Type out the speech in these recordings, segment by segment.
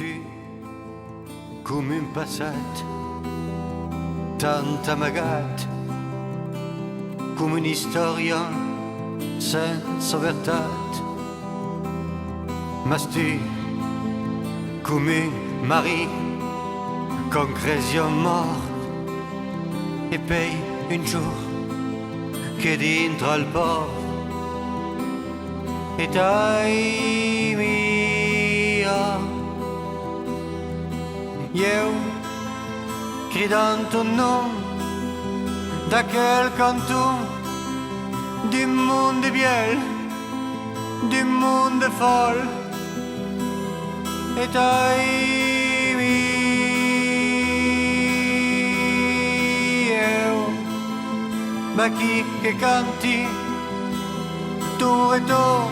tu come un passato, tanta magata, come un'istoria senza verità, ma tu come un mari con cresion mort, e poi un giorno che dentro al port, e dai mia, io gridando ton nom da quel canton du monde biel, du monde folle, e dai mia, ma chi che canti tu e tu,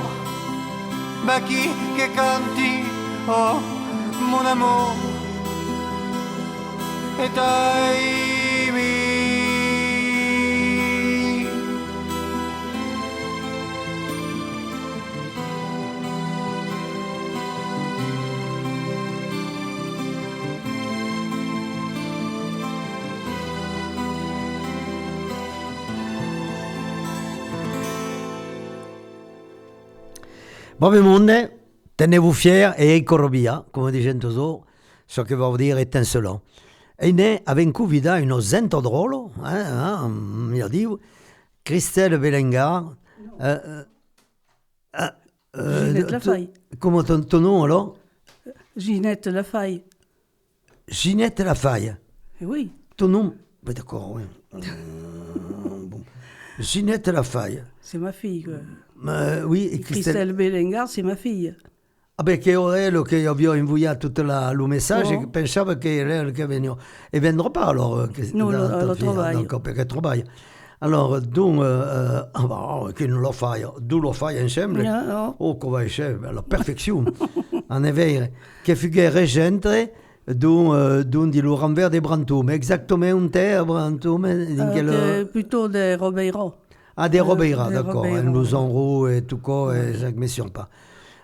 ma chi che canti, oh mon amour, e dai mi. Buon monde, tenez-vous fiers et corrobia, come dicendo so, ce che vuol dire étincelant. E ne avem vida uno zento drolo, mi dico, Christelle Belengar. Ginette Lafaille. Comment ton nom alors? Ginette Lafaille. Ginette Lafaille. Oui. Ton nom? Ben d'accord, oui. Bon. Ginette Lafaille. C'est ma fille, quoi. Oui, e Christelle Belengar, c'est ma fille. Ah beh, che è elle che abbiamo inviato tutto il messaggio, Oh. pensavo che era elle che veniva. E vendrà pas alors? No, lo travaglio. D'accord, perché travaglia. Allora, tu, che non lo fai? Tu lo fai insieme? No. Oh, come è? La perfezione. En effet, che figure reggente di l'Oranvers des Brantômes. Exactement un terre, Brantômes? Plutôt des Robeiro. Ah, des Robeira, des d'accord. Robeira. Nous en roue et tout quoi, et je ne me souviens pas.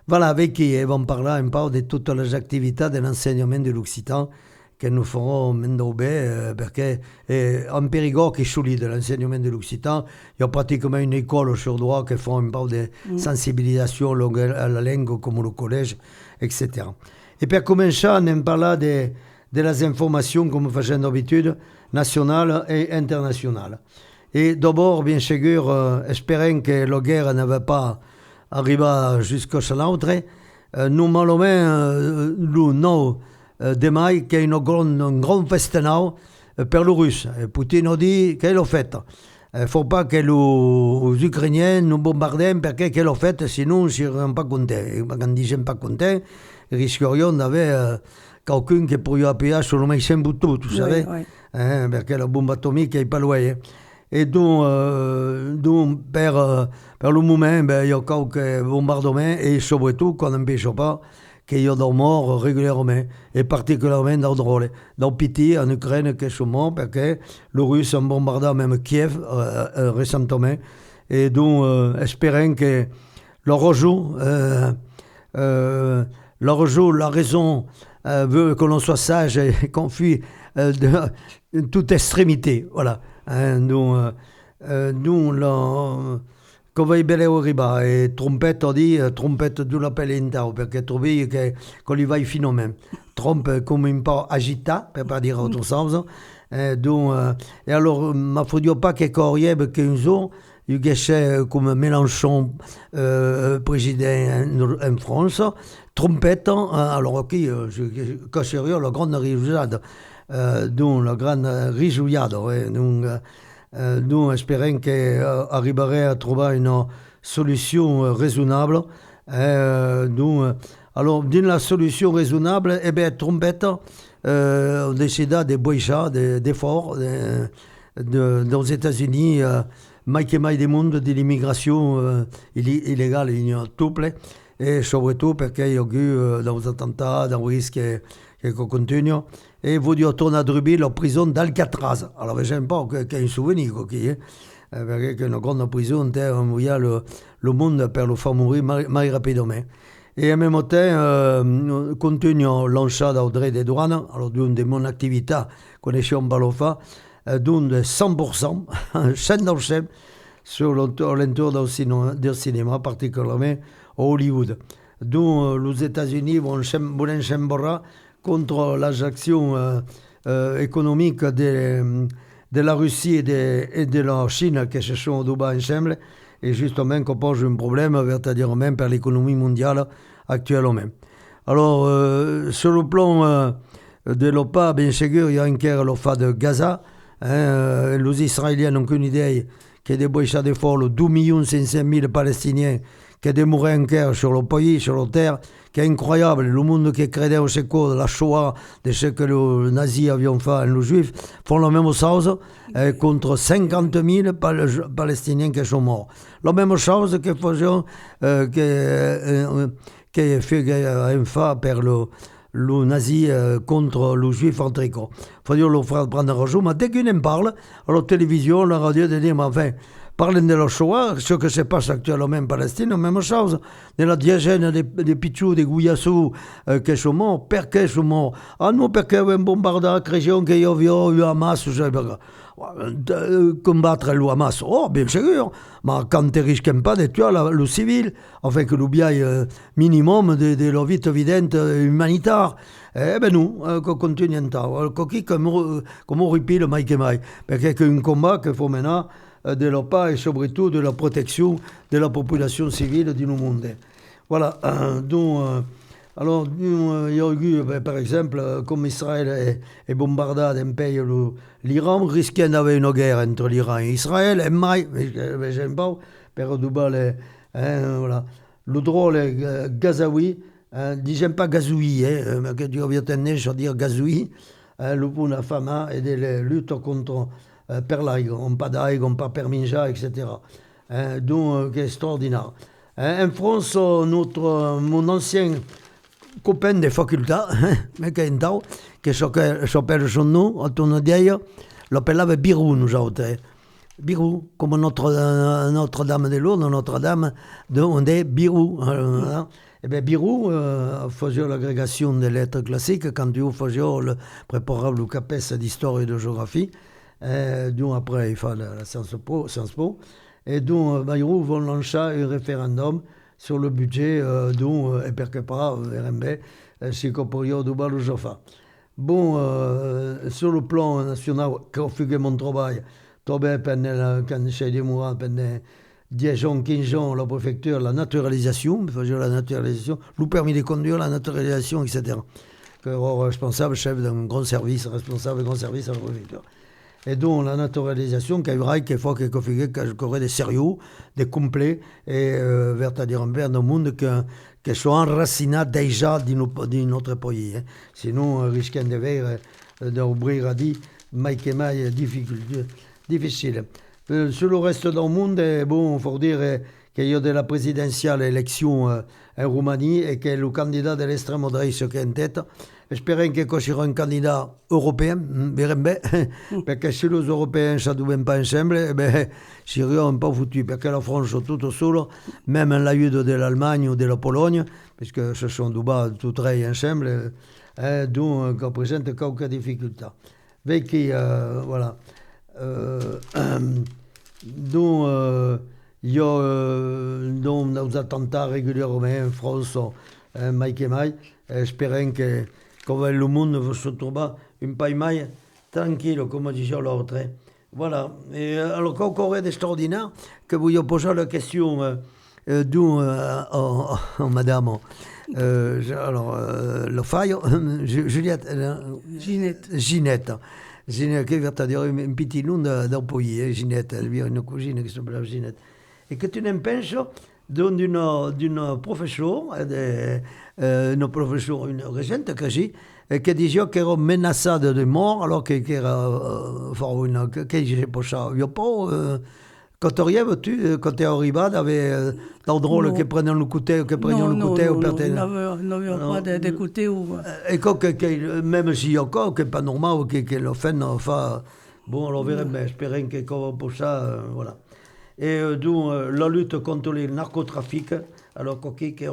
Voilà, avec qui ils vont parler un peu de toutes les activités de l'enseignement de l'occitan que nous ferons maintenant, parce que en Périgord qui est solide l'enseignement de l'occitan, il y a pratiquement une école sur droit qui font un peu de sensibilisation à la langue comme le collège, etc. Et pour commencer, on parle de les informations, comme faisons d'habitude, nationales et internationales. Et d'abord, bien sûr, espérons que la guerre ne va pas arriver jusqu'à l'autre. Normalement, le 9 de mai, qu'il y a un grand festin pour les Russes. Et Poutine a dit qu'il l'a fait. Il ne faut pas que les Ukrainiens nous bombardent parce qu'il l'a fait, sinon ils ne seront pas contents. Et quand ils ne sont pas contents, ils risquerions d'avoir quelqu'un qui pourrait appuyer sur le médecin bouton, tu savais, parce que la bombe atomique n'est pas loin. Et donc per le moment, il y a quelques bombardements et surtout qu'on n'empêche pas qu'il y ait des morts régulièrement, et particulièrement dans le drôle. Dans Piti, en Ukraine, qui sont morts parce que les Russes ont bombardé même Kiev récemment. Et donc, espérons que leur rejoue, la raison veut que l'on soit sage et qu'on fuit de toute extrémité. Voilà. Nous, come vai bene arriba e trompette di trompette di la pelenta perché trovi che con li vai fino a me trompe come un po' agita per pas dire autre chose donc et alors ma faut dire pas que Corrieb che un jour il gâchait comme Mélenchon président en France trompette alors ok je cacherai la grande réjouissade donc la grande réjouissade donc nous espérons qu'on arriverait à trouver une solution raisonnable. Alors, dans la solution raisonnable, trompette, on décide de boycott, d'efforts aux États-Unis, mai du monde de l'immigration illégale, il y a tout plein, et surtout parce qu'il y a eu des attentats, des risques qui continuent. Et vous dites retourner à Druby, la prison d'Alcatraz. Alors, j'aime pas qu'il y ait un souvenir, parce que une grande prison, on voyait le monde pour le faire mourir très rapidement. Et en même temps, continuons l'enchada au dret des douanes, alors d'une de mon activité, connexion Balofa, d'une de 100%, chaîne dans chaîne, sur l'entour du cinéma, particulièrement au Hollywood. D'où les États-Unis vont chambrer contre l'action économique de la Russie et de la Chine qui se sont au bas ensemble, et justement qu'on pose un problème, vertadirement, pour l'économie mondiale actuellement. Alors, sur le plan de l'OPA, bien sûr, il y a encore l'OPA de Gaza. Les Israéliens n'ont qu'une idée qui est débouché de folle 2 500 000 Palestiniens qui demeurent encore sur le pays, sur la terre, qui est incroyable. Le monde qui créait au secours de la Shoah, de ce que les nazis avaient fait aux Juifs, font la même chose contre 50 000 Palestiniens qui sont morts. La même chose que faisions, qui est fait par le nazi contre le juif en tricot. Il faut dire le faire prendre un jour, mais dès qu'on en parle, à la télévision, à la radio, de dire, mais enfin, parlent de la Shoah, ce que se passe actuellement en Palestine, la même chose. De la diagène des Pichou, des Gouyassou, qui sont morts, pourquoi ils sont morts? Ah non, parce qu'il y avait un bombardement de région qui y avait eu Hamas, combattre le Hamas. Oh, bien sûr, mais quand tu ne risques pas de tuer le civil, enfin que l'oublier minimum de la vie évidente humanitaire. Eh ben nous, continuons comme on répile le Mike et Mike. Parce qu'il y a un combat qu'il faut maintenant de la paix et surtout de la protection de la population civile du monde. Voilà, alors, il y a eu, par exemple, comme Israël est bombardé d'un pays, l'Iran risquait d'avoir une guerre entre l'Iran et Israël, et mai, j'aime pas, per double, voilà. Le drôle est gazaoui, disons pas gazoui, mais que tu viens je veux dire gazoui, le pour la femme et des luttes contre per l'aig, on pas d'aig, on pas per minja, etc. Donc, c'est extraordinaire. En France, mon ancien copain de faculté, qui s'appelle son nom, à ton idée, l'appelait Birou, nous autres. Birou, comme Notre-Dame de Lourdes, Notre-Dame, on dit Birou. Et bien, Birou faisait l'agrégation des lettres classiques quand tu faisais le préparable au CAPES d'histoire et de géographie. Donc après, il fait la Sciences Po. Et donc, Birou va lancer un référendum sur le budget et quelque part, RMB, si Coporio de Baloujofa. Bon, sur le plan national, quand je fais mon travail, quand j'ai des mois, pendant 10 ans, 15 ans, la préfecture, la naturalisation, le permis de conduire, la naturalisation, etc. Que responsable, chef d'un grand service, responsable d'un grand service à la préfecture. Et donc la naturalisation, qu'il faut qu'il y ait des sérieux, des complets, et c'est-à-dire un peu dans le monde qui sont enracinés déjà dans notre pays. Sinon, on risque d'ouvrir à dire, mais difficile. Sur le reste du monde, bon, il faut dire qu'il y a de la présidentielle élection en Roumanie et que le candidat de l'extrême droite qui est en tête. J'espère qu'il sera un candidat européen, parce que si les Européens ne s'adoubent pas ensemble, serions pas foutus, parce que la France toute seule, même en l'aide de l'Allemagne ou de la Pologne, puisque ce sont tout très ensemble, donc ça présente quelques difficultés. Avec voilà. Donc, il y a des attentats régulièrement en France, Mike et Mike, espérant que le monde va se trouver un peu plus tranquille, comme disait l'autre. Voilà. Et alors, encore d'extraordinaire, que vous avez posé la question madame. Alors, le faille, Ginette. Ginette, qui va dire un petit nom d'un pays, Ginette, elle vient une cousine qui s'appelle Ginette. Et que tu n'en penses d'une professeure, une professeure, une récente qui disait qu'elle era menacée de mort, alors qu'elle era que je sais pas ça. Il n'y a pas. Quand tu es arrivé, avait l'endroit qui prenait le côté, qui prenait le côté au perté. Non, pas de côté où. Et même s'il y a encore, qui n'est pas normal, qui le fait, enfin, bon, alors on verra, mais j'espère que pour ça, voilà. Et donc, la lutte contre le narcotrafic, alors qui est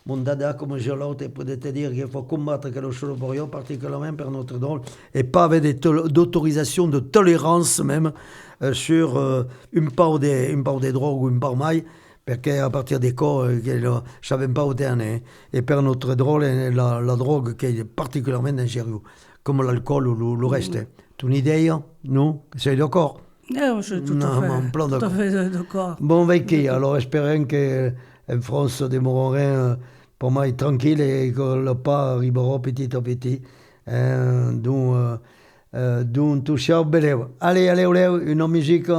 mon dada, comme j'ai l'autre, peut te dire qu'il faut combattre quelque chose pour eux, particulièrement pour notre drôle, et pas avec d'autorisation, de tolérance même, sur une part des drogues ou une part maille, perché a partir des cas che ne savent pas où t'es. Et per notre drôle, la drogue qui est particulièrement dangereuse, comme l'alcool ou le reste. Tu as une idée, non? Sei d'accord? Je suis tout à fait d'accord. Bon, vecchi, alors espérons qu'en France demeureront pour moi tranquille et que le pas arrivera petit à petit. Donc, tout ciao, beleu. Allez, une musique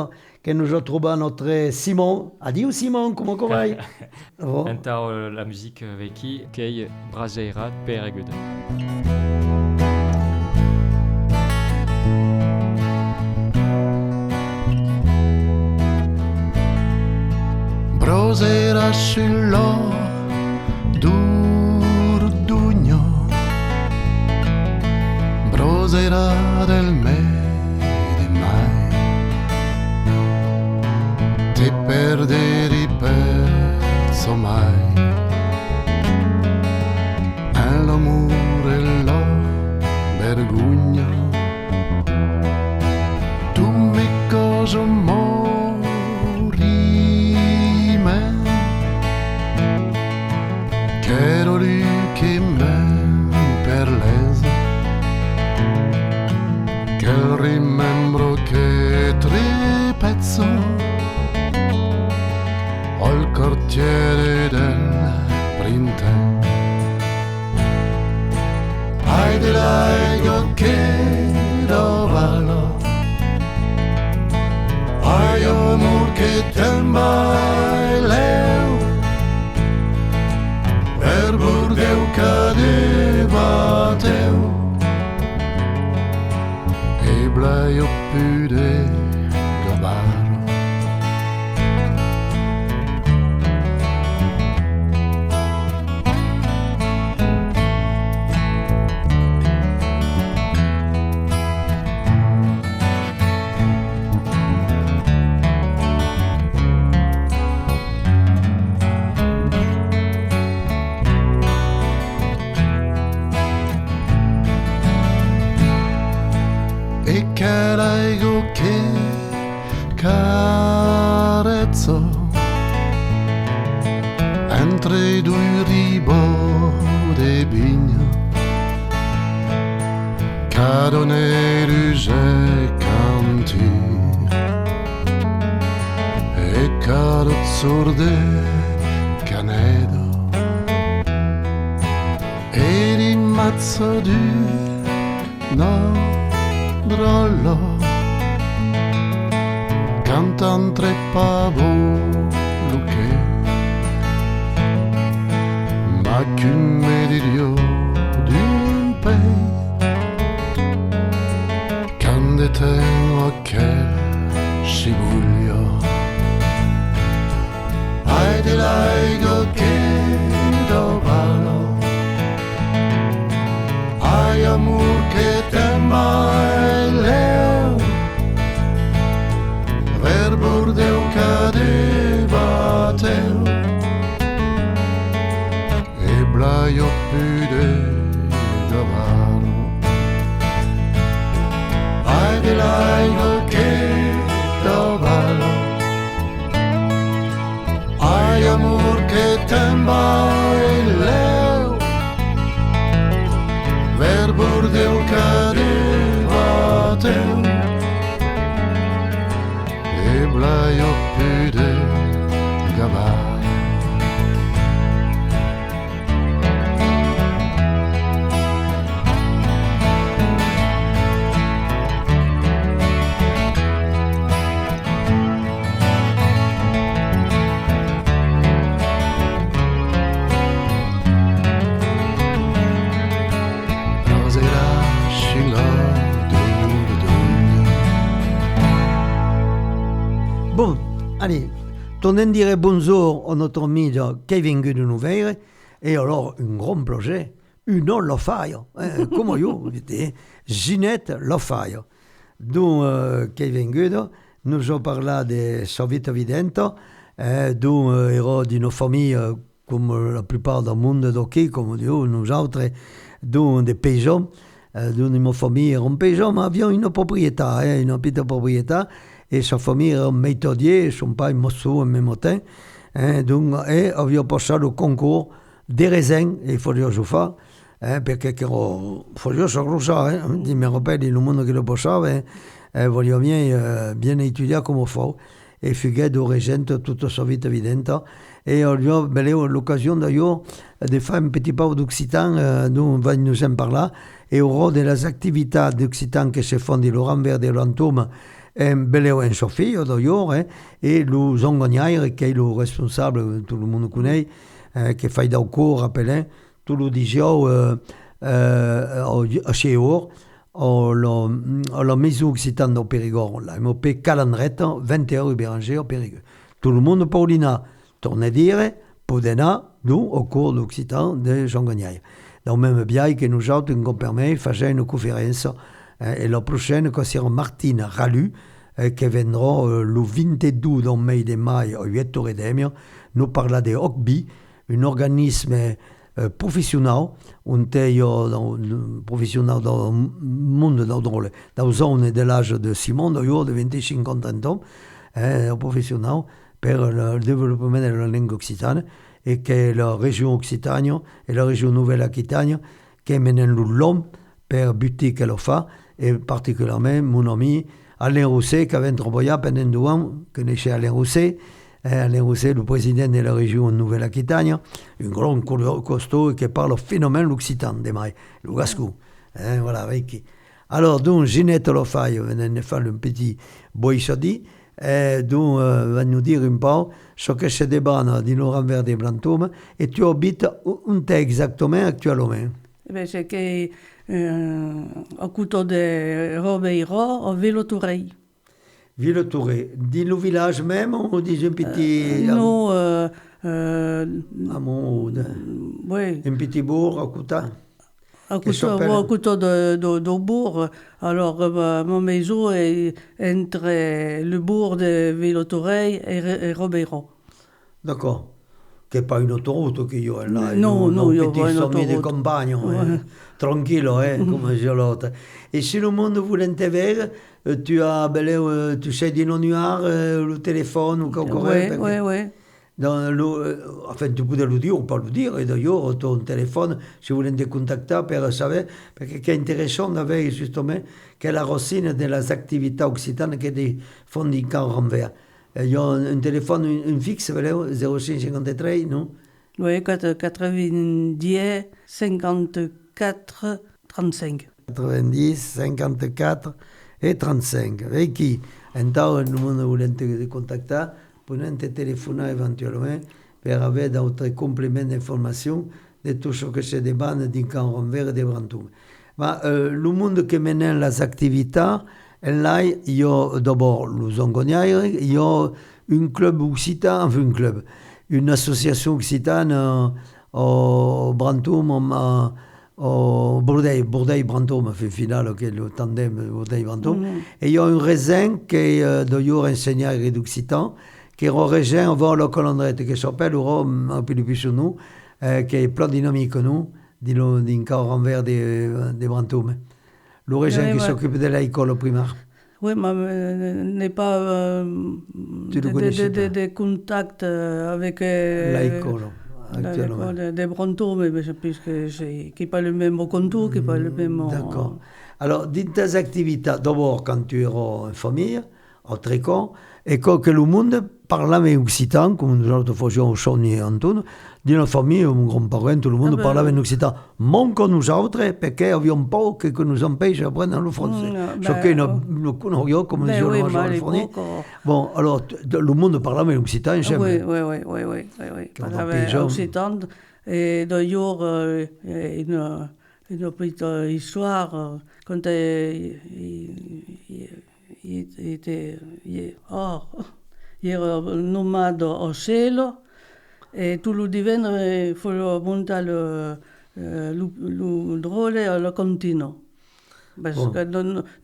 que nous a trouvé notre Simon. Adieu Simon, comment va? Então, la musique vecchi, che Braseira Pereguda. Brasera sulla d'Urdugno, brasera del mese di mai, ti perderi perso mai, e l'amore e la vergogna, tu mi cosa Ero lì che me perlese, che rimembro che tripezzo al quartiere del printemps. Ai di laigo che dovalo, ai amor che te baileu, per Burdeu cadeva teu e blaio più de gabaro. Entre i due ribordi de vigna cadono i ruge canti e carrozzur de canedo e rimazzo di drollo cantan tre pavolo che ma qu'une médaille d'un pays quand était quel cibuglio ai di laigo che dovalo ai amor che te mai leo ver Burdeu cadeva teu e blaio più de gavaro ai di laigo che dovalo ai amor che te baileu ver Burdeu cadeva teu e blaio più de gavaro. Bon, allez, tornem dire bonjour à notre ami qui est venu de nous voir, et alors un grand projet, une Lofire, comme io, Ginette Lofire, donc qui est venu, nous avons parlé de sa vie évidente, dont era d'une famille comme la plupart du monde d'hockey, comme nous autres, des paysans, d'une famille, un paysan, mais avions une propriété, une petite propriété, et sa famille era un méthodier, son père mosso en même temps, donc, et avions passé le concours des raisins, et il fallait le faire, perché fallait savoir ça, je me rappelle, le monde qui le passava, voglio bien étudier comme il faut, et figuer de régent toute sa vie évidente, et on a eu l'occasion d'ailleurs de faire un petit peu d'occitan, nous en parler, et au rôle des activités d'occitan qui se font de Laurent Vert de l'Antôme, en Sophie d'ailleurs, et le Zongognai, qui est le responsable, tout le monde connaît, qui fait d'un cours, rappelez, tout le disio chez eux, la maison occitane au Périgord, la MOP calendrette, 20 heures Béranger au Périgord. Tout le monde, Paulina, tourne dire, Podena, nous, au cours d'Occitan de Zongognai. Dans le même bien que nous autres, nous permet de faire une conférence, et la prochaine, que sera Martine Ralu, qui viendra le 22 de mai au 8 Redemio, nous parla de OCBI, un organisme professionnel, professionnel dans le monde, dans la zone de l'âge de Simon, d'ailleurs, de 25 à 30 ans, professionnel pour le développement de la langue occitane, et que la région Occitanie et la région Nouvelle-Aquitaine qui mènent l'homme pour buter qu'elle le fait, et particulièrement mon ami Alain Rousset, qui avait travaillé pendant 2 ans, qui connaissait Alain Rousset, le président de la région Nouvelle-Aquitaine, un grand costaud qui parle au phénomène l'occitan de mai, le gascou. Voilà, avec. Alors, donc, Ginette Lofaille venait de faire un petit boissadi, donc, va nous dire un peu ce que se débat dans Laurent Vert de Brantôme, et tu habites où exactement actuellement? C'est que au couteau de Robeiro, au Villetouré. Villetouré, dit le village même ou dit un petit... Non, oui. Un petit bourg à Couta? Au couteau de bourg. Alors, mon maison est entre le bourg de Villetouré et Robeiro. D'accord. Che pas une autoroute che io là, no, io petit sommi di compagno, tranquillo, come l'autre. Et si le monde voulait te voir, tu sais di non nuare le téléphone ou quelque chose? Oui. Enfin, tu peux le dire ou pas le dire, et d'ailleurs, ton téléphone, si vous voulez te contacter pour savoir, parce que c'est intéressant d'avoir justement que la racine des activités occitanes qui font du camp renvers. Il y a un téléphone, un fixe, 0553, non? Oui, 90 54 35. 90 54 et 35. Et qui, alors, nous voulons te contacter, pour te téléphoner éventuellement, pour avoir d'autres compléments d'information de tout ce que se débat du camp renvers de Brantôme. Mais le monde qui mène les activités, là, il y a d'abord le Zongognai, il y a un club occitan, enfin un club, une association occitane au Brantôme, au Bourdeil-Brantôme, au final, qui est le tandem Bourdeil-Brantôme. Et il y a un raisin qui est d'ailleurs enseigné d'occitan, qui est un raisin avant la calendrette, qui s'appelle un peu plus sur nous, qui est plein dynamique, nous, d'un corps envers des Brantôme. Le raisin qui s'occupe de l'école primaire. Oui, mais n'est pas de contact avec l'école actuellement. Des Brantôme, puisque c'est qui pas le même contour, qui pas le même. D'accord. Alors, dans tes activités, d'abord quand tu eras en famille, au Tricot, et que le monde parlait occitan, comme nous autres faisions au Chauny et Antoine, dans la famille, mon grand-parent, tout le monde parlait en occitan. Moins que nous autres, parce qu'il y avait un peu que nous empêche d'apprendre le français. Ce que nous connaissions comme les gens le français. Bon, alors, le monde parlait en occitan, j'aime. Oui. Parlait occitan. Et d'ailleurs, une petite histoire, quand il era nomade au cielo, et tout le divenne faut monter le drôle le continent. Parce que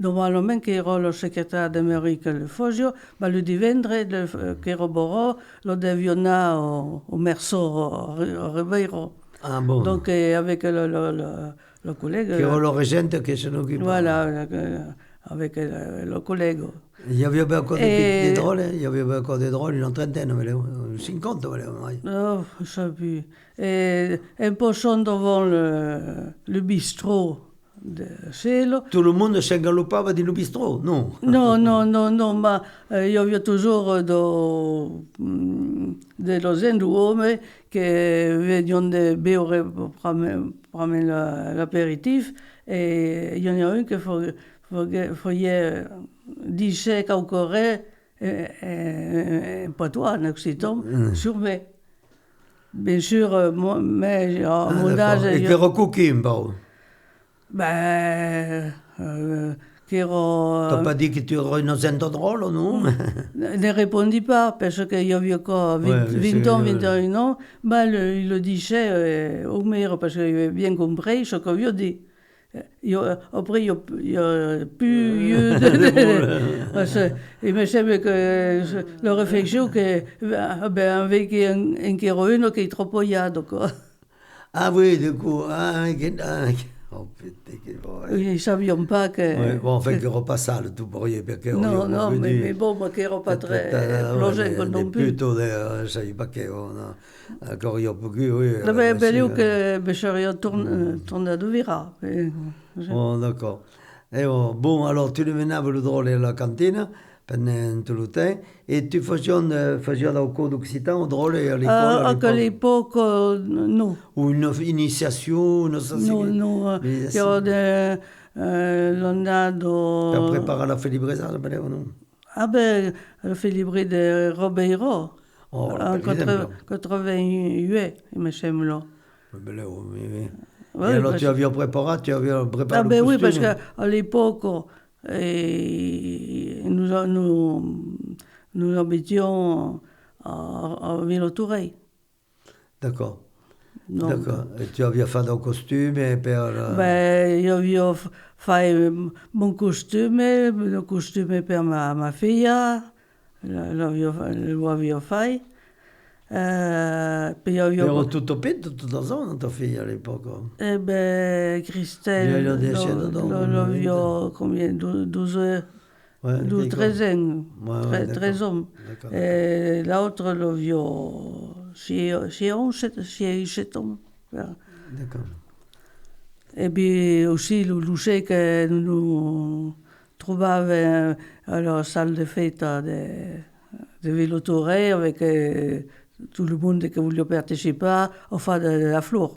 normalement, qui era le secrétaire d'Amérique le Fogio, le divendre, qui era Borò, lo deviona au Merceau, Ribeiro. Ah bon. Donc, avec le collègue. Qui era le régente qui s'en occupait. Voilà, avec le collègue. Il y avait encore des drôles, il y avait encore des drôles, une trentaine, 50, non, je ne sais plus. Et un peu devant le bistrot de Cielo. Tout le monde s'engalopava di un bistrot, non? Non, ma io avevo toujours dello uomini che venivano de bere prendre l'apéritif et il y en a un qui faisait 10 chèques au Corée et patois en Occitan sur moi. Bien sûr, mais à mon âge... Et che recouchi un po'? Qui era... T'as pas dit que tu érais innocent drôle, non? Ne répondit pas, parce qu'il y avait quoi, 20 ans, 21 ans, il le disait au maire, parce qu'il avait bien compris ce qu'il avait dit. Après, il n'y a plus lieu il me semble que la réflexion que avec un kéroïne qui est trop poillade, quoi. Ah oui, du coup, oh putain, che Ils ne savaient pas que... Oui, bon, enfin, che era pas sale, tu pourrais, perché... Non, mais bon, moi, qui n'era pas très plongé non plus. Plutôt, je ne savais pas che... Encore, il y a beaucoup, oui. C'est bien que Bécharia tourne à Duvira. Oh, d'accord. Bon, alors, tu le menavi le drôle alla cantina, pendant tout le temps, et tu faisais au cours d'Occitan, au drôle à l'école? À l'époque, non. Ou une initiation, Non, il y a l'ondato... Per preparare la felibresa, non? Ah ben, la felibresa de Robeiro, en 88, il me semble. Oui. Oui, et alors tu avais préparé Ah le ben costume? Oui, parce qu'à l'époque, nous habitions à Villotoureil. D'accord. D'accord. Et tu avais fait un costume per... Ben, io avevo fatto mon costume, le costume per ma figlia, lo avevo fatto. Ero tutto petto, tutta zona, tua figlia all'epoca? Eh ben, Christelle, l'avevo combien, 12 13 ans, 13 ans. Et l'autre l'avevo 6 ans. D'accord. Et puis aussi le lycée que nous trouvions à la salle de fête de Villotoureil avec tout le monde qui voulait participer au fait de la fleur.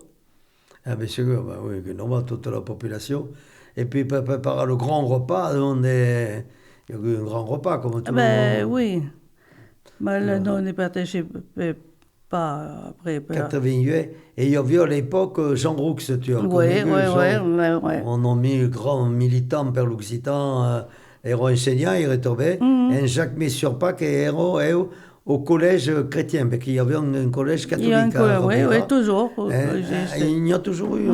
Ah bien sûr, bah oui, normal, toute la population. Et puis pour préparer le grand repas, il y a eu un grand repas comme tout le monde. Oui, mais non, on ne participait pas après. 88, et il y avait à l'époque Jean Roux, tu as connu. Oui. On a mis un grand militant per l'Occitan, era enseignant, il est tombé, et chaque mis sur pas qu'il était au collège chrétien, parce qu'il y avait un collège catholique. Oui, toujours. Il y a toujours eu.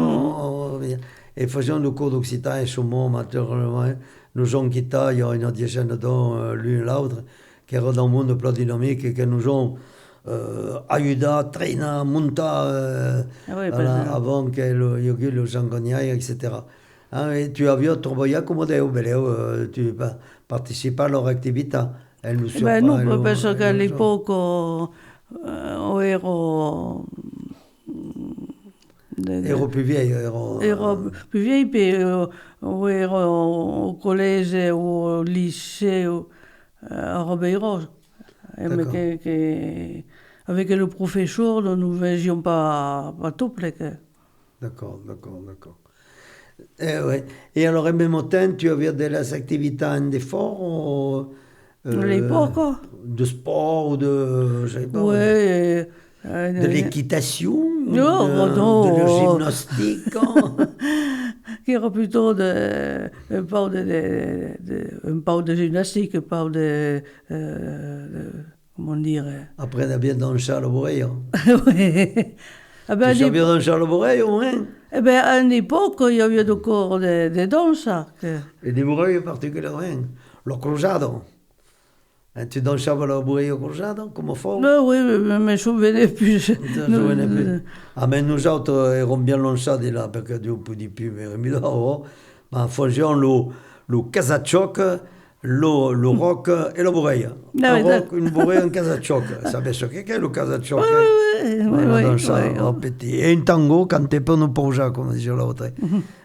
Et faisant le cours d'Occitan et Chaumont, naturellement, nous avons quitté, il y a une dizaine d'ans, l'un et l'autre, qui étaient dans le monde de plan dynamique et qui nous ont aiuta, traîna, monta, avant qu'il y ait eu le Jean-Gagnaï, etc. Et tu avais trouvé comme tu participais à leur activité. Non, parce qu'à l'époque, on ero più vieillo. Ero più vieillo, puis on era au collège ou au lycée à Robeiro. Avec le professeur, nous ne faisions pas tout. D'accord. Et alors, en même temps, tu avais des activités d'effort à l'époque? De sport ou de... Je sais pas, oui. De l'équitation? Non. De la gymnastique? Qui era plutôt un peu de gymnastique, un peu de comment dire... Après, on a bien dansé à la bourreille. Oui. Tu sais bien danser à la bourreille, au moins? Eh bien, à une époque, il y avait encore des danses. Et des bourreilles particulièrement. Le cruzado. Tu dansavais le bourreille au cruzado, comme fort? Oui, mais je me souvenais plus. Ah, mais nous autres, érons bien lanciati là, perché Dio un po' di più, mi davo, ma facevamo lo casaccioc, lo rock e la bourreille. Un rock, une bourreille, un casaccioc. Sapete che è lo casaccioc? Oui. Et un tango, quand t'es pas nous pausa, comme disait l'autre.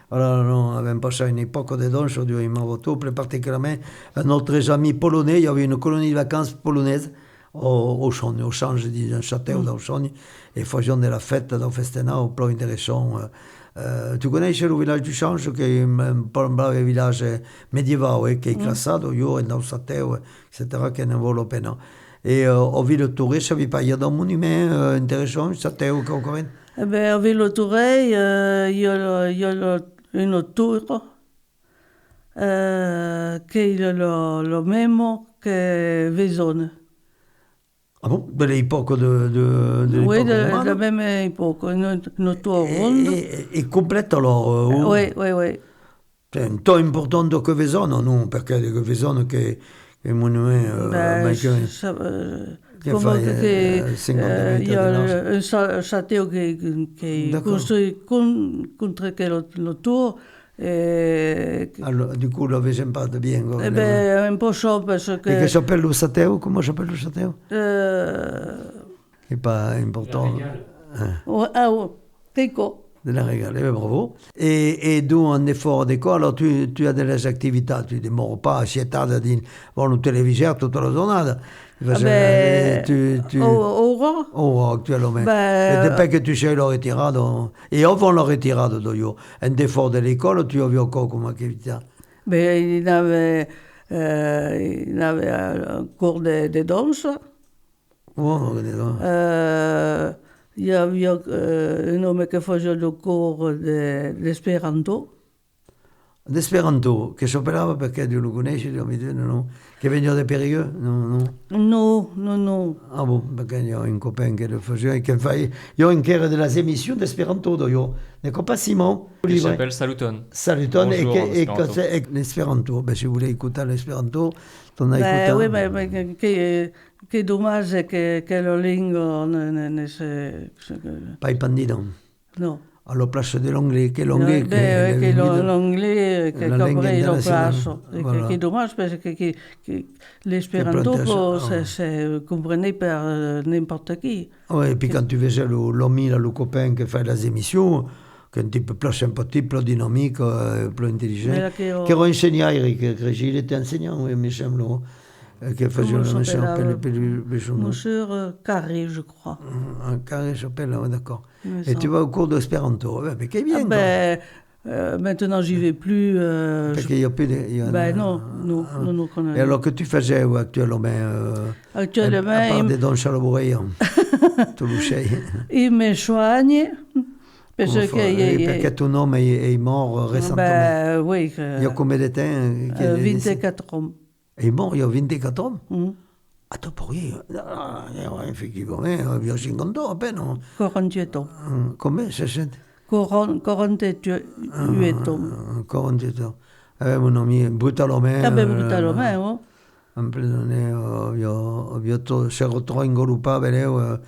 Alors, nous avons passé une époque de danse du Imavoto, plus particulièrement notre ami polonais. Il y avait une colonie de vacances polonaise au Chagne, au Change, je dis, un château dans Chagne, et faisions de la fête dans Festina, au plan intéressant. Tu connais le village du Change, qui est un brave village médiéval, qui est classé, io, dans le château, etc., qui ne vaut la peine. Et au ville Touré, ça ne pas, il y a un monument intéressant, un château, encore. Eh bien, à Ville-Touré, il y a une tour qui est le même que Vaison. Ah bon? De l'époque de l'époque Oui, de romane? la même époque, une tour ronde. Et complète alors? Oui. C'est un temps important que Vaison, non? Perché è Vaison che è un monumento il y a un château qui est construit contre le tour. Alors, du coup, lo vedo pas bien. Eh bien, un peu chaud parce que... Et que s'appelle le château? Comment s'appelle le château? C'est pas important. Teco. De la régale, bravo. Et d'où un effort d'école, alors tu as des activités, tu ne démords pas accettare di voir le téléviseur toute la giornata. Ora actuellement. Et depuis que tu sais le retirado, et avant le retirado, un effort de l'école, tu as vu encore comme activité? Ben, il avait un cours de danse. Oh, Il y avait un homme qui faisait le cours d'espéranto. D'Esperanto, che s'operava perché tu lo conosci, no? Che veniva da Périgueux? No. Ah bon, perché io ho un copain che lo faceva e che fai... Io ho in chiara delle émissions d'Esperanto, io. Ne pas Simon? Il s'appelle Saluton. Saluton, Bonjour, et l'Esperanto. Ben, si vous voulez écouter l'Esperanto, t'en as écouté. Oui, mais che dommage che la lingua ne se... Pas ipandino. No. Alla place de l'anglais, che l'anglais... Che l'anglais, che après lo place. Voilà. Che dommage parce que l'espéranto, c'est comprenait par n'importe qui. Oui, et puis quand tu faisais l'ami, le copain qui fait les émissions, qui est un type plus sympathique, plus dynamique, plus intelligent, qui a enseigné à Eric Régis, il était enseignant, oui, il me semble, qui faisait le Monsieur Carré, je crois. Carré s'appelle, oui, d'accord. Et tu vas au cours d'espéranto, mais qui est bien. Maintenant, j'y vais plus. Parce qu'il n'y a plus de... non. Et alors que tu faisais actuellement? Actuellement, à part des danses à la bourreille, Toulousain. Il me soigne. Perché ton homme est mort récemment. Oui. Il y a combien de temps? 24 ans. Il est mort il y a 24 ans? Attends, pour rien. Effectivement, il y a 50 ans à peine. 48 ans. Combien c'est? 48 ans. 48 ans. Mon ami, brutalmente. Brutalmente, oh. En plein si retrouvé ingolupabile,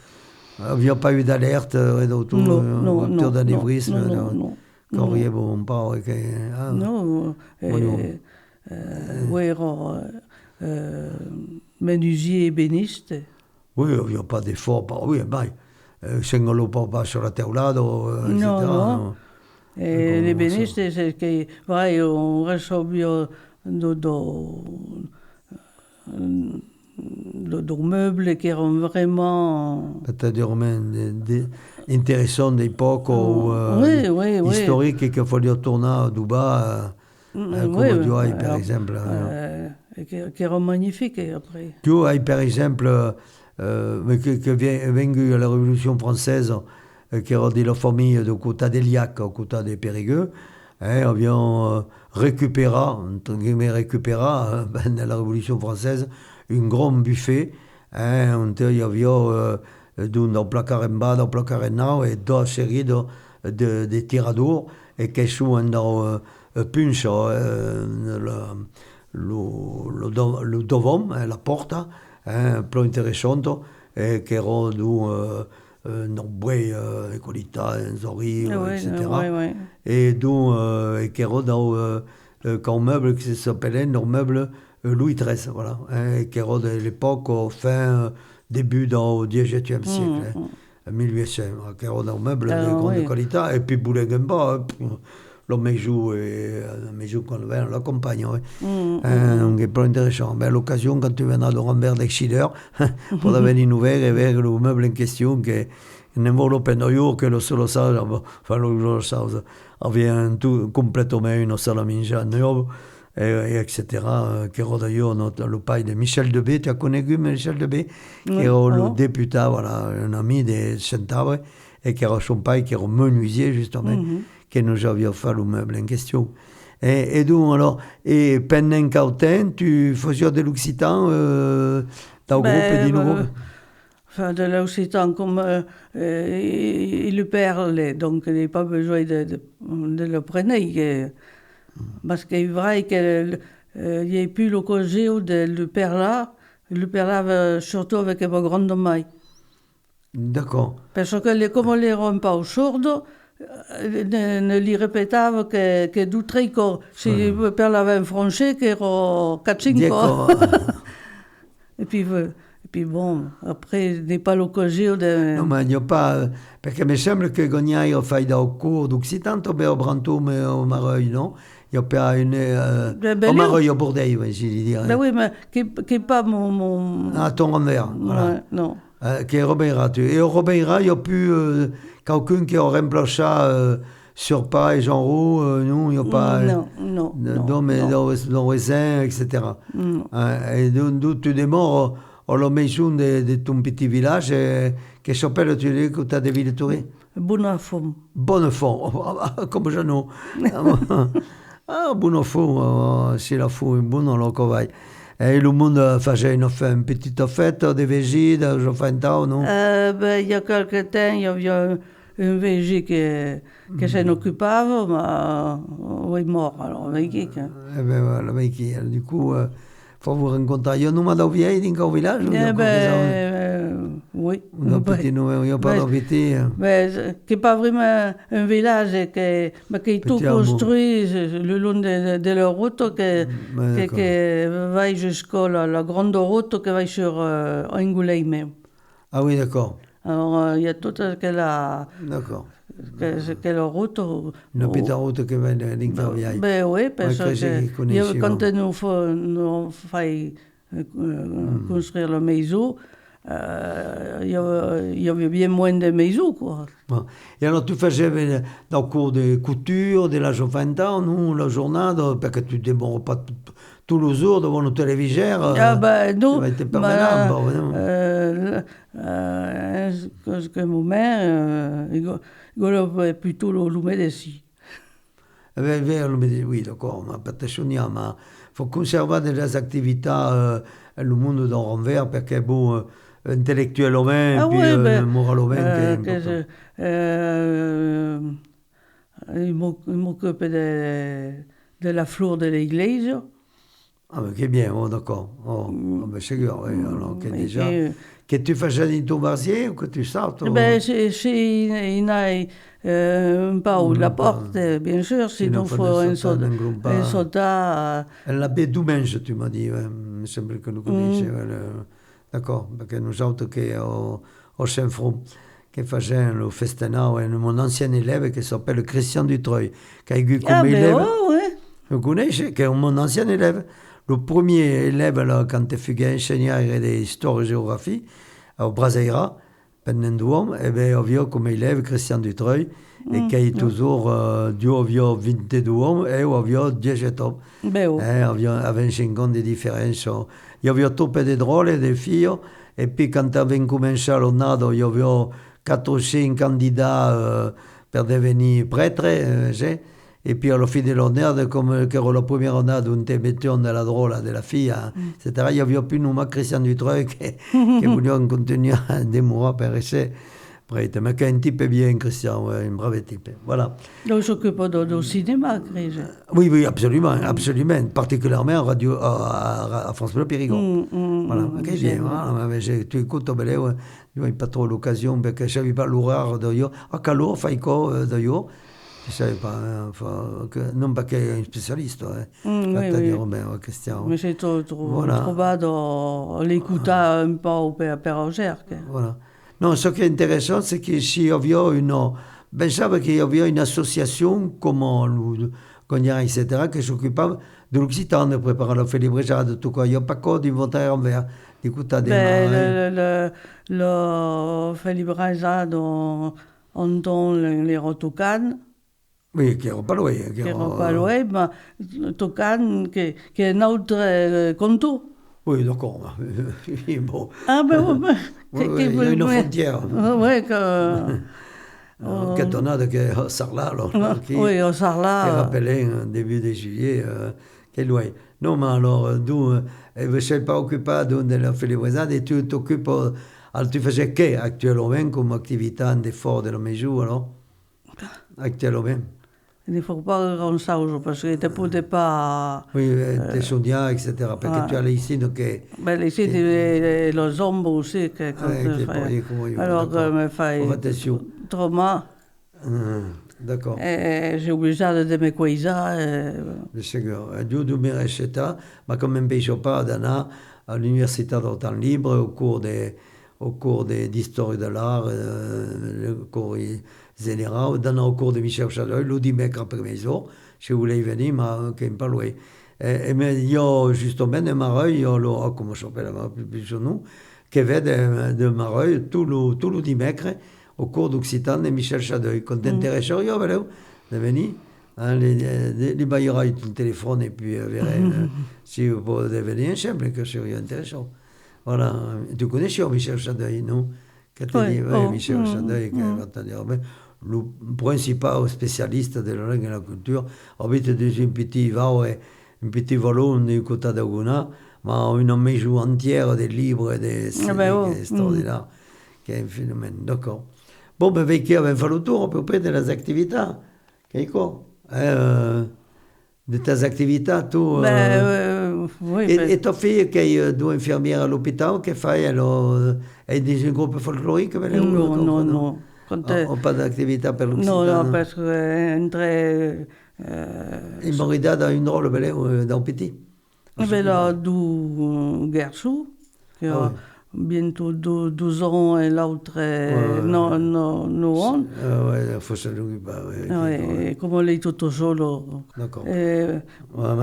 abbiamo pas eu d'alerte autour d'anévrisme. Non. Corrivo un po'. No, ero menuisier ébéniste. Oui, il n'y a pas d'effort. Oui, mais si on ne pas sur la teulado, etc. No. L'ébéniste, c'est que on reçoit de meubles qui erano vraiment... C'est-à-dire intéressants d'époque ou historiques et qu'il fallait retourner à Dubaï, comme Dubaï, par exemple. Qui erano magnifiques après. Dubaï, par exemple, qui est venu à la Révolution française, qui era de la famille de Côte d'Eliac, au côté des Périgueux, avions récupéré, entre guillemets récupéré, dans la Révolution française, un grand buffet, où il y avait d'un placard en bas, d'un placard en haut, et deux séries des tiradours et che su andò puncio lo dovom, la porta, pro interessante, che ero du Norbuei, Ecolita, Zori, etc. Ouais. Et du che ero da qu'un meuble qui s'appelait nos meubles Louis XIII, voilà, qui ero de l'époque fin début du XVIIe siècle, 1800, che ero da un meuble de grande qualità, et puis Bouleguemba, lo meju con la campagne, donc c'est pas intéressant. Mais à l'occasion, quand tu viendras de Rambert d'Excider, pour venir nous voir et voir le meuble en question, que non volo prendo io, che lo solo sa, enfin lo sa, aveva complètement une salle à manger nuova, et etc. Che ero d'ailleurs le pai de Michel Debé, tu as connu Michel Debé, qui era le député, voilà, un ami de Centabre, et qui era son pai, qui era menuisier, justement, que nous avions fait le meuble en question. Et donc, alors, et pendant quel temps, tu faisais de l'occitan dans le groupe du nouveau? Enfin, de l'occitan, comme il le parlait, donc il n'y a pas besoin de le prendre. Parce qu'il est vrai qu'il n'y a plus l'occasion de le parler surtout avec un grand maille. D'accord. Parce que comme les n'étaient pas sourds, ne li répétava que d'autres corps. Si il parlait en français, que era 4-5 corps. Et puis bon, après, n'est pas l'occasion de... Non, ma il n'y a pas... Perché mi sembra che Gognai ho fatto un cours d'occitan, o au Brantôme e au Mareuil, non? Il n'y a pas une... au Mareuil, au Bourdeil, je veux dire. Ben oui, mais qui n'est pas mon... Ah, ton envers, voilà. Ouais, non. Qui est Robert. Et au Robert, il n'y a plus quelqu'un qui aurait remplacé sur pas et Jean Roux, non, il n'y a pas... Non. Mais dans Ouessant, etc. Et donc, tu démarres à la maison de ton petit village, qui s'appelle, tu dis, que tu as des villes tourées? Bonnefond. Bonnefond, comme je know. Ah, Bonnefond, c'est la fou, bon, alors qu'on va. Et le monde faisait une petite fête de végé, je fais un temps, non? Il y a quelque temps, il y avait un végé qui s'en occupait, mais il est mort, alors, le végé. Eh ben voilà, du coup, faut vous rencontrer. Il y a un nom d'Auvier dans le village? Oui. Il n'y a pas d'invité. Qui n'est pas vraiment un village, mais qui est tout construit le long de la route qui va jusqu'à la grande route qui va sur Angoulême. Ah oui, d'accord. Alors, il y a toute la route. Une petite route qui va d'Incarviaille. Ben oui, parce que quand nous faisons construire la maison, il y avait bien moins de maisons, quoi. Bon. Et alors, tu faisais dans le cours de couture, de la joventin, nous, la journée, parce que tu ne démarres pas tous les jours devant le téléviseur. Ah ben non, tu permanent. Que mon mère, il plutôt le médecin. Oui, d'accord, ma patachonière, mais il faut conserver des activités le monde dans l'envers, parce que bon, intellectuellement, et puis moralement, il m'occupe de la fleur de l'église. Ah, mais c'est bien, d'accord. Ben, c'est sûr, oui. Alors, déjà... Que tu faisais dans ton brasier ou que tu sortes? Ben, il y a un pas ou la porte, bien sûr, sinon il faut un soldat. L'abbé Doumange, tu m'as dit, il me semble que nous connaissions. D'accord, parce que nous autres qui au Saint-Front, qui faisaient le festin, mon ancien élève qui s'appelle Christian Dutreuil, qui a eu comme élève. Vous connaissez, qui est mon ancien élève. Le premier élève, là, quand il fut ingénieur d'histoire et géographie, au Braseira, pendant 2 ans, et bien, on vient comme élève Christian Dutreuil, et qui est toujours, Dieu a 22 ans, et on vient 17 ans. Et on vient à 25 ans de différence. Il y avait tout des drôles, des filles, et puis quand on avait commencé à l'onnade, il y avait 4 ou 5 candidats pour devenir prêtre, et puis à la fin de l'honneur, comme que la première honneur où on mettait dans la drôle de la fille, etc., il y avait plus nous, Christian Dutreuil, qui voulait continuer à démourir par essayer. Prête, mais qu'un type bien, Christian, ouais, un brave type. Voilà. Donc, s'occupe du cinéma, Crège. Oui, absolument, absolument. Particulièrement en radio, à France Bleu Périgord. Voilà, ok, bien. Voilà, mais tu écoutes, ben là, je n'ai pas trop l'occasion, parce que je n'avais pas l'horreur d'ailleurs. À Calo, Faïko, d'ailleurs. Je ne savais pas, non pas qu'il est un spécialiste. Oui. Christian. Mais j'ai trouvé l'écoute un peu per Roger. Voilà. Non, ce qui est intéressant, c'est qu'ici, il y avait une association, comme Cognac, etc., qui s'occupait de l'Occitane, de préparer la félibrejade, tout quoi. Il n'y a pas que d'inventer en verre, d'écouter des le félibrejade, on donne les rotocanes. Oui, qui n'ont pas loin. Qui n'ont pas loin, mais tocan, qui est un autre contour. Oui, d'accord. Bon. Ah, ben oui. Il y a une frontière. Oui, Cantonade qui est au Sarlat, oui, au Sarlat. Qui rappelait début de juillet, qui est loin. Non, mais alors, d'où, je ne suis pas occupé de la félibrésade et tu t'occupes, tu faisais quoi actuellement comme activité d'effort de la maison, alors? Actuellement? Il ne faut pas grand-chose, parce que tu ne peux pas... Oui, tes souvenirs, etc. Parce que tu allais ici, donc... Ben, ici, les hommes aussi, alors, je me fais trop mal. D'accord. J'ai obligé de me cuiser. C'est sûr. Dieu de me racheta, mais quand même, je pas à l'université de temps libre, au cours d'histoire de l'art, le cours général, au cours de Michel Chadoy, le dimanche après-midi, je voulais venir, mais qui n'est pas loin. Mais il y a justement un Mareuil, il y a, comment je s'appelle, plus chez nous, qui va de Mareuil tout le dimanche au cours d'Occitane de Michel Chadoy. Quand t'intéresse, il y a de venir. Les baillera le téléphone et puis verrai si vous pouvez venir ensemble, que c'est intéressant. Voilà. Tu connais Michel Chadoy, non? Oui, Michel Chadoy, le principal spécialiste de la langue et de la culture, habite dans un petit vallon du côté d'Aguna, mais une maison entière de livres et de séries extraordinaires, qui est un phénomène. D'accord. Bon, ben, Vicky avait fait le tour à peu près de les activités. De tes activités, tout. Oui, et ta fille qui est infirmière à l'hôpital, qui fait, elle est dans un groupe folklorique? Non. Pas d'activité per l'Occitane? Non, parce qu'entre... Il m'a dans une drôle, dans petit. Mais là, du garçon, qui a bientôt 12 ans et l'autre, non. Oui, il faut se l'occuper. Comme elle est tout seul. D'accord. Mais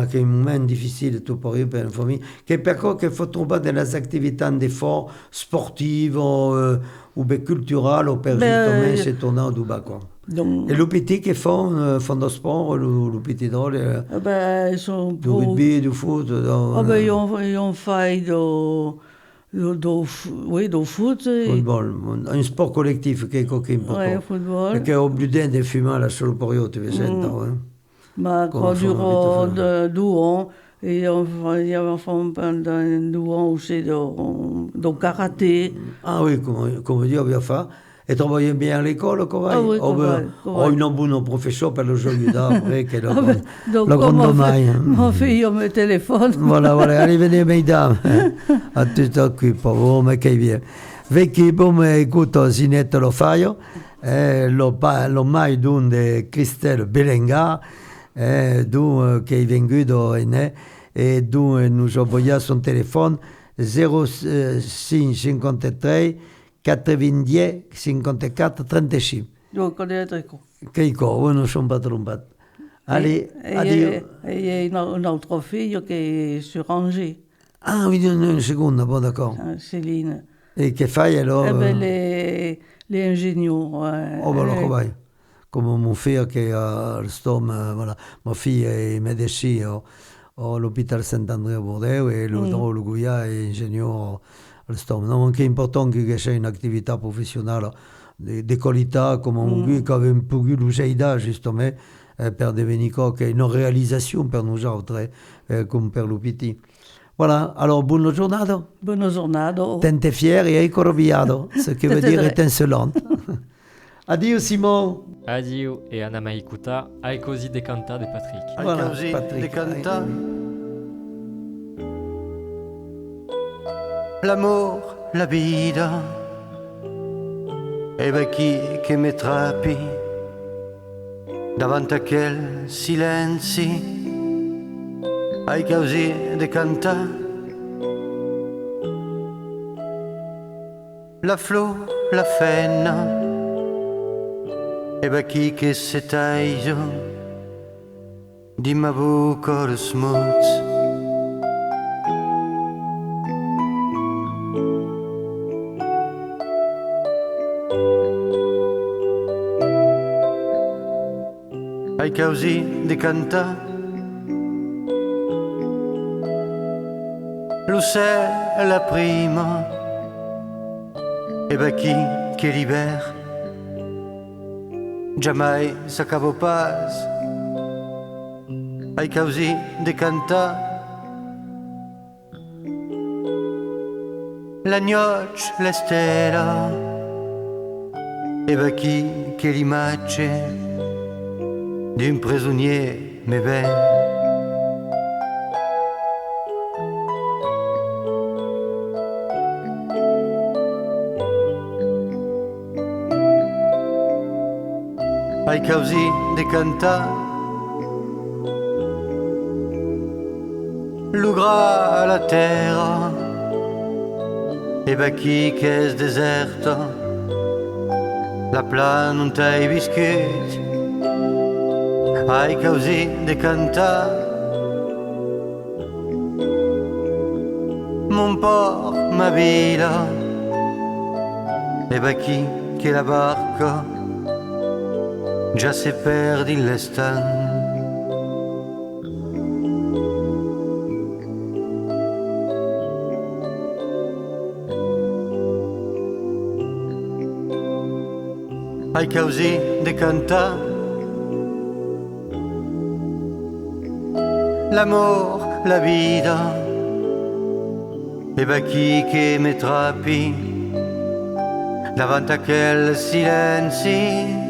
c'est un moment difficile pour une famille. Pourquoi il faut trouver des activités d'effort sportives ou culturelles ou justement se tourner au bas, quoi. Donc, et le petit qui font de sport, le petit drôle, ils sont du rugby, du foot. Ils ont fait du foot. Football, un sport collectif qui est important. Oui, football. Et qui est obligé de fumer la seule période, tu sais, Ma quand durant 2 ans, et ils ont fait pendant 2 ans aussi de karaté. Ah oui, comme Dieu bien fait. Et travaillez bien à l'école, comment? Ah oui, une bonne professeur per le jeu d'après, qui est le grand domaine. Mon fille me téléphone. Voilà, allez, venez, mesdames. À tout t'occupe, bon, mais qui bien. Vicky, bon, mais écoute, Zinette lo faio, lo mai d'un de Christelle Belenga, d'un qui est venu d'Oene, et d'un nous envoya son téléphone 0553 90 54 35. Je connais très bien. Keiko, ne sont pas trompés. Allez, adieu. Et une autre fille qui est sur Angers. Ah oui, une seconde, bon d'accord. Céline. Et che fai alors? Les ingénieurs. Oh, ben alors, vai. Comme mon frère qui est à Alstom, voilà. Ma fille est médecin à l'hôpital Saint-André à Bordeaux et le Gouya est ingénieur à Alstom. Non, è importante che sia un'attività professionale di qualità come un Gouya che aveva un po' l'usaida, justement, per devenire une réalisation per nous autres, come per l'UPT. Voilà, alors buona giornata. Buona giornata. Tente fier e hai corroviato, ce qui veut dire étincelante. Addio Simon. Addio e Anna Maikuta, ai così de canta de Patrick. Voilà, così Patrick. de canta. L'amor, la vida, e beh chi che mi trappi davanti a quel silenzi, ai così de canta. La flor, la fenna, e beh chi che se taglio di ma buco de smuts. Ai così di cantà lo è la prima e beh chi che liber jamais s'accabo pas ai così di cantà la noce la stella e beh chi che l'immagine d'un prisonnier mais ben ai così di cantà l'ugra la terra e beh chi che è deserto la plan non t'hai biscuit ai così di cantà mon port ma villa e beh chi che la barca già si perdi l'estan ai così di cantà l'amor, la vida e beh chi che mi trappi davanti a quel silenzi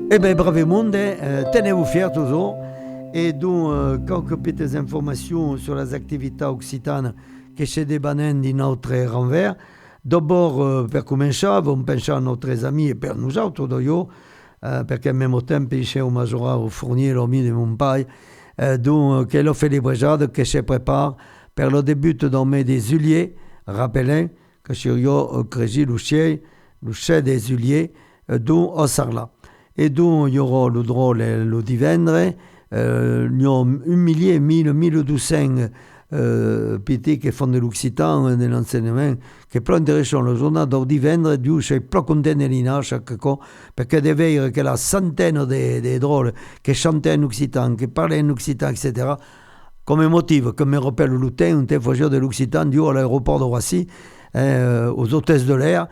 Eh bien, brave monde, tenez-vous fiers toujours. Et donc, quelques petites informations sur les activités occitanes que chez des banens de notre renvers. D'abord, per cominciare, on pensa a nostres amis et per nous autres, d'ailleurs, perché al même temps, chez au majorat au fournier l'ami de mon père, donc, che lo fait les brigades, que se prépare per le début dans mes des Juillet, rappelez que chez io, Crégy, le chef des Juillet, donc, au Sarlat. Et donc, il y aura le drôle le divendre, il y a 1 millier, 1200 petits qui font de l'occitan, de l'enseignement, qui sont intéressants. Le journal de divendre, Dieu, je suis plus content de l'INA chaque fois, parce que de voir que la centaine de drôles qui chantent en occitan, qui parlent en occitan, etc., comme motif, comme me rappelle le lutin, un fois de l'occitan, Dieu, à l'aéroport de Roissy, aux hôtesses de l'air,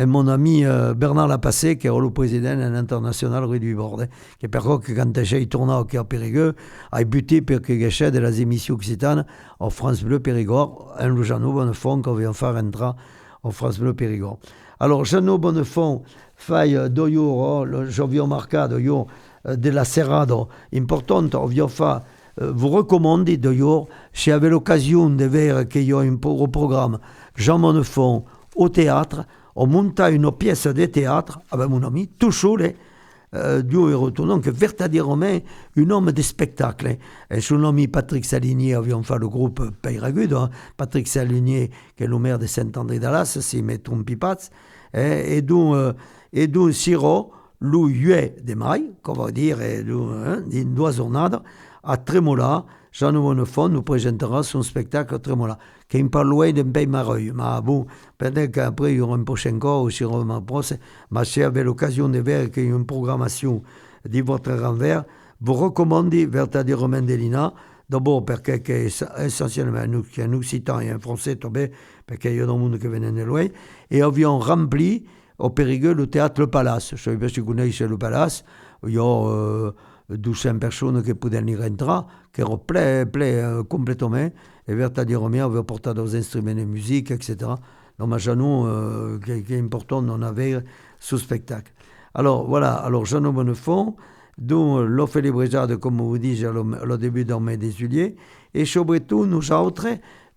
mon ami Bernard Lapassé, qui est le président de l'international rue du Bord, qui per que quand j'ai tourné au Périgueux, a buté pour que j'ai de les émissions occitanes en France Bleu Périgord, un le Jeannot Bonnefond qu'on vient faire entrer en France Bleu Périgord. Alors, Jeannot Bonnefond fait d'ailleurs, je viens marquer d'ailleurs, de la serrade importante, on vient faire. Vous recommande d'ailleurs, si vous avez l'occasion de voir qu'il y a un programme Jean Bonnefond au théâtre, on monte une pièce de théâtre avec mon ami, tout chaud, Dieu est retournant, que véritablement un homme de spectacle. Et son ami Patrick Salinier, avions fait le groupe Peyragude, Patrick Salinier, qui est le maire de Saint-André-d'Alas, si je ne me trompe pas, et donc Siro, le 8 de mai, qu'on va dire, d'une 2 journées, à Trémola, Jean Bonnefond nous présentera son spectacle à Trémola, qui est pas loin d'un pays mareuil. Mais bon, peut-être qu'après, il y aura un prochain corps ou sur ma procès. Mais si vous avez l'occasion de voir qu'il y a une programmation de votre renvers, vous recommandez véritablement de l'INA D'abord perché che essentiellement un occitan et un français tombé, perché il y a un monde qui venait de loin, et avions rempli au Périgueux le théâtre Le Palace. Je ne sais pas si tu connais Le Palace, il y a 200 personnes qui pouvaient y rentrer, qui étaient plein complètement, et vertadirement avaient porté des instruments de musique, etc. Donc, ma Jeannot, qui est important, on avait ce spectacle. Alors, voilà, alors Jeannot Bonnefond, dont l'offre célébrée, comme vous dites, au début du mois de juillet, et surtout, nous autres,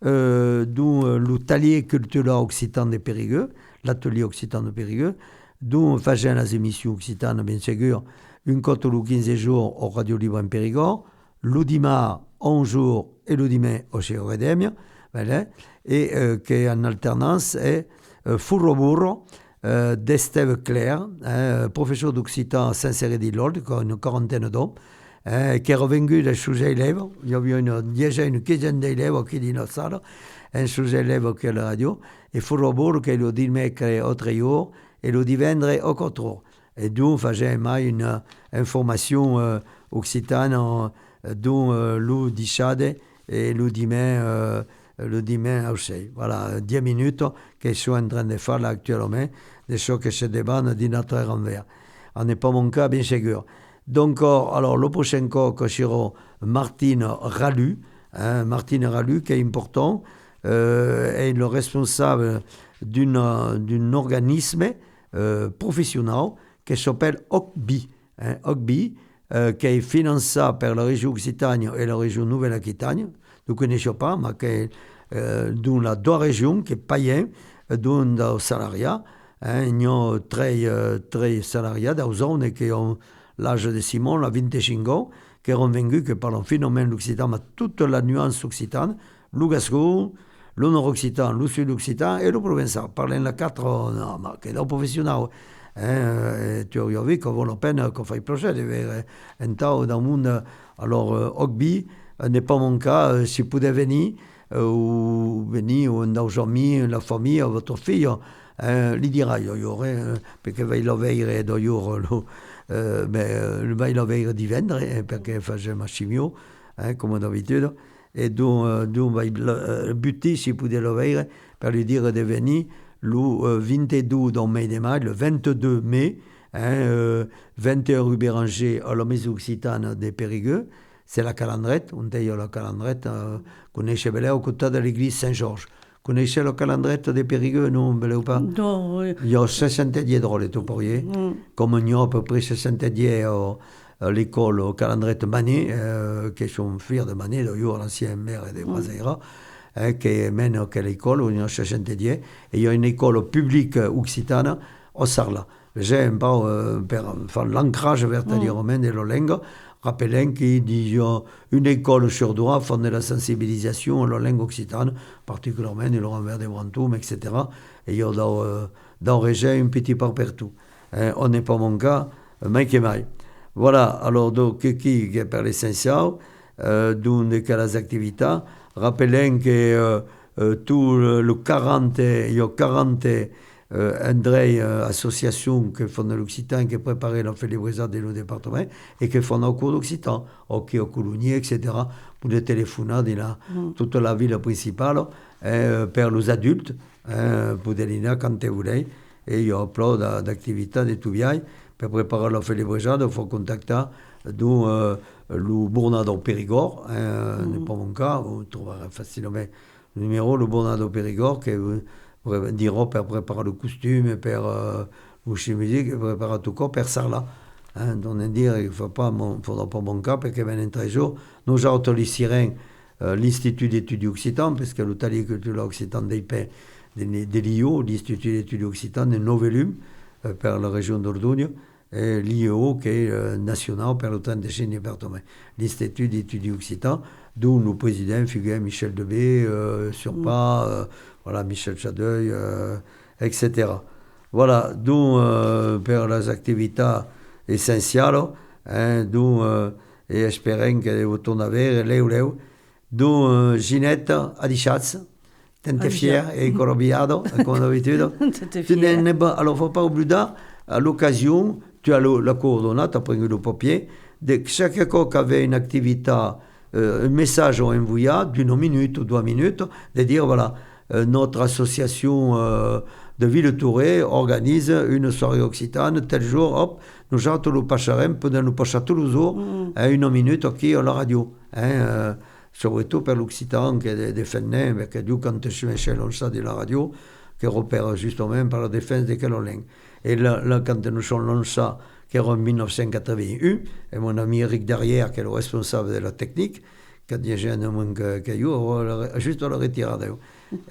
dont l'atelier culturel occitan de Périgueux, l'atelier occitan de Périgueux, dont faisons les émissions occitanes, bien sûr, une côte le 15 jours au Radio Libre en Périgord, le dimanche 11 jours et le dimanche au Chez Redemia, voilà, et qui en alternance est Furro Burro, d'Esteve Claire, professeur d'occitan à Saint-Céré-d'Illord, qui a une quarantaine d'hommes, qui est revenu des sujets élèves. Il y avait déjà une quinzaine d'élèves qui dans la salle, un sujet élève qui est à la radio, et Furro Burro qui est le dimanche au 3 jours et le dimanche au 4 jours. Et d'où faisons une information occitane dont le dichade et le dimanche aussi. Voilà, 10 minutes que je suis en train de faire là actuellement, des choses que se débattent dans notre envers. Ce n'est pas mon cas, bien sûr. Donc, alors, le prochain cas, que sera Martine Ralu, qui est important, est le responsable d'un organisme professionnel qui s'appelle OCBI. OCBI, qui est financé par la région Occitanie et la région Nouvelle-Aquitaine. Nous ne connaissons pas, mais qui est dans les deux régions qui payent dans le salariat. Il y a très salariés dans la zone qui ont l'âge de Simon, la 25 ans, qui ont venus que par le phénomène occitan, mais toute la nuance occitane, le gascon, le nord-occitan, le sud-occitan et le provençal. Parlent les quatre, qui sont professionnels. Tu as vu qu'on vaut la peine qu'on fasse le projet de faire un temps dans le monde. Alors, Ogby n'est pas mon cas. Si vous pouvez venir, ou venir, ou dans amis, la famille, votre fille, lui dira, il y aurait, parce que il l'avait d'ailleurs, mais il l'avait d'y vendre, parce qu'il faisait ma chimio, comme d'habitude. Et donc, le but, si vous pouvez l'avait, pour lui dire de venir, le 22 dans mai de mai, le 22 mai, 21 rue Béranger, à la maison occitane des Périgueux, c'est la calendrette, on dit la calendrette, connaissez bien au côté de l'église Saint-Georges. Connaissez la calendrette des Périgueux, non, ou pas? Non, oui. Il y a 70 drôles, tout pourriez. Comme il y a à peu près 70 à l'école, au calendrette Manet, qui sont fiers de Manet, d'ailleurs, l'ancien maire de Brazeira. Qui mène à l'école, où il y a 70 et il y a une école publique occitane au Sarlat. J'ai un peu faire l'ancrage vertadirement de la langue, rappelant qu'il y a une école sur deux font de la sensibilisation à la langue occitane, particulièrement le renvers des Brantômes, etc. Et il y a dans la région un petit peu partout. On n'est pas mon cas, mais qui maille. Voilà, alors donc, qui est par l'essentiel, d'une de les activités. Rappelons que tout le 40, il y a 40 associations qui font de l'Occitan, qui préparent la célébration de nos départements et qui font au cours d'Occitan, au Coulonier, etc., pour les téléphoner dans toute la ville principale, pour les adultes, pour les quand vous voulez. Et il y a plein d'activités de tout bien. Pour préparer la célébration, il faut contacter le Bournado Périgord, n'est pas mon cas, vous trouverez facilement le numéro, le Bournado Périgord, qui vous dira pour préparer le costume, pour la musique, pour préparer tout corps, pour Sarlat. Donc, dire, il ne faudra pas mon cas, parce que ben, un jour, nous avons les sirènes, l'Institut d'études occitan, parce que l'Atelier culturel occitan des l'IO, l'Institut d'études occitan, de Novelum, pour la région d'Ordugne, et l'IEO qui est national pour le 35e département. L'Institut d'études occitan, d'où le président figure Michel Debé, Surpas, voilà, Michel Chadeuil, etc. Voilà, d'où pour les activités essentielles, d'où et espérons que vous tournez vers d'où Ginette Adichatz, t'es fier et corrobiado, comme d'habitude. Alors, il ne faut pas oublier, à l'occasion, tu as la coordonnate, tu as pris le papier, de chaque fois qu'il y avait une activité un message envoyé d'une minute ou 2 minutes, de dire voilà, notre association de Ville-Touré organise une soirée occitane, tel jour, hop, nous chantons le pacharem, pendant nous passer tous les jours, 1 minute qui à la radio. Surtout pour l'Occitan qui est défendu, mais que Dieu, quand je suis lancé de la radio, qui repère justement par la défense de quelle langue. Et là, quand nous sommes lancés, qui est en 1981, et mon ami Eric Derrière, qui est le responsable de la technique, qui a déjà un homme que juste à la retirada.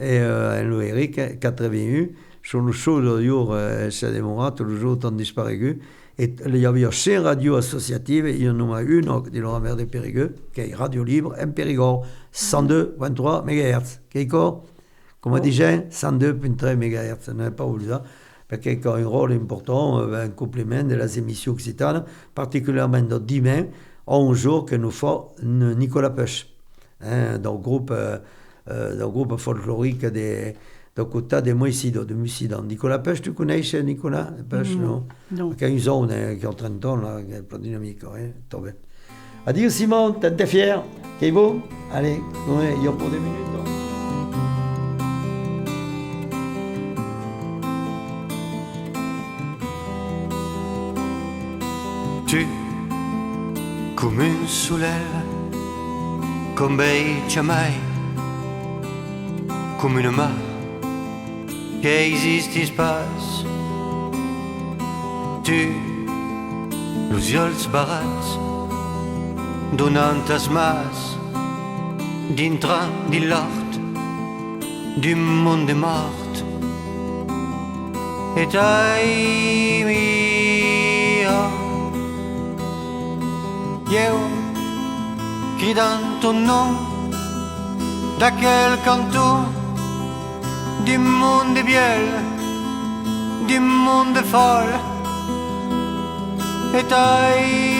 Et le Eric, 81, sur le show de jour, c'est démoré, tous les jours, ont disparu. Et il y avait 5 radios associatives, il y en a une de la mer de Périgueux, qui est Radio Libre, en Périgord, 102.3 MHz. Qui est quoi? Comme disait, 102.3 MHz, ça n'est pas où ça, parce qu'il a un rôle important, un complément de les émissions occitanes, particulièrement dans dimanche, 11 jours que nous faisons Nicolas Pêche, dans le groupe folklorique de côté de Moïsido, de Mussidan. Nicolas Pêche, tu connais Nicolas Pêche, non? Non. Il y a une zone qui est en 30 ans, là, qui est plein de dynamique. Tombé. Adieu Simon, t'es fier? Qu'est-ce beau? Allez, il y a pour 2 minutes. Tu, come un soleil, con bei mai, come una mar che esiste spas. Tu, los ulls barats, donant as mas, dintre di l'hort, du monde mort. Et ai mia, io, cridant ton nom, d'aquel canton, du monde biel, du monde folle, et ai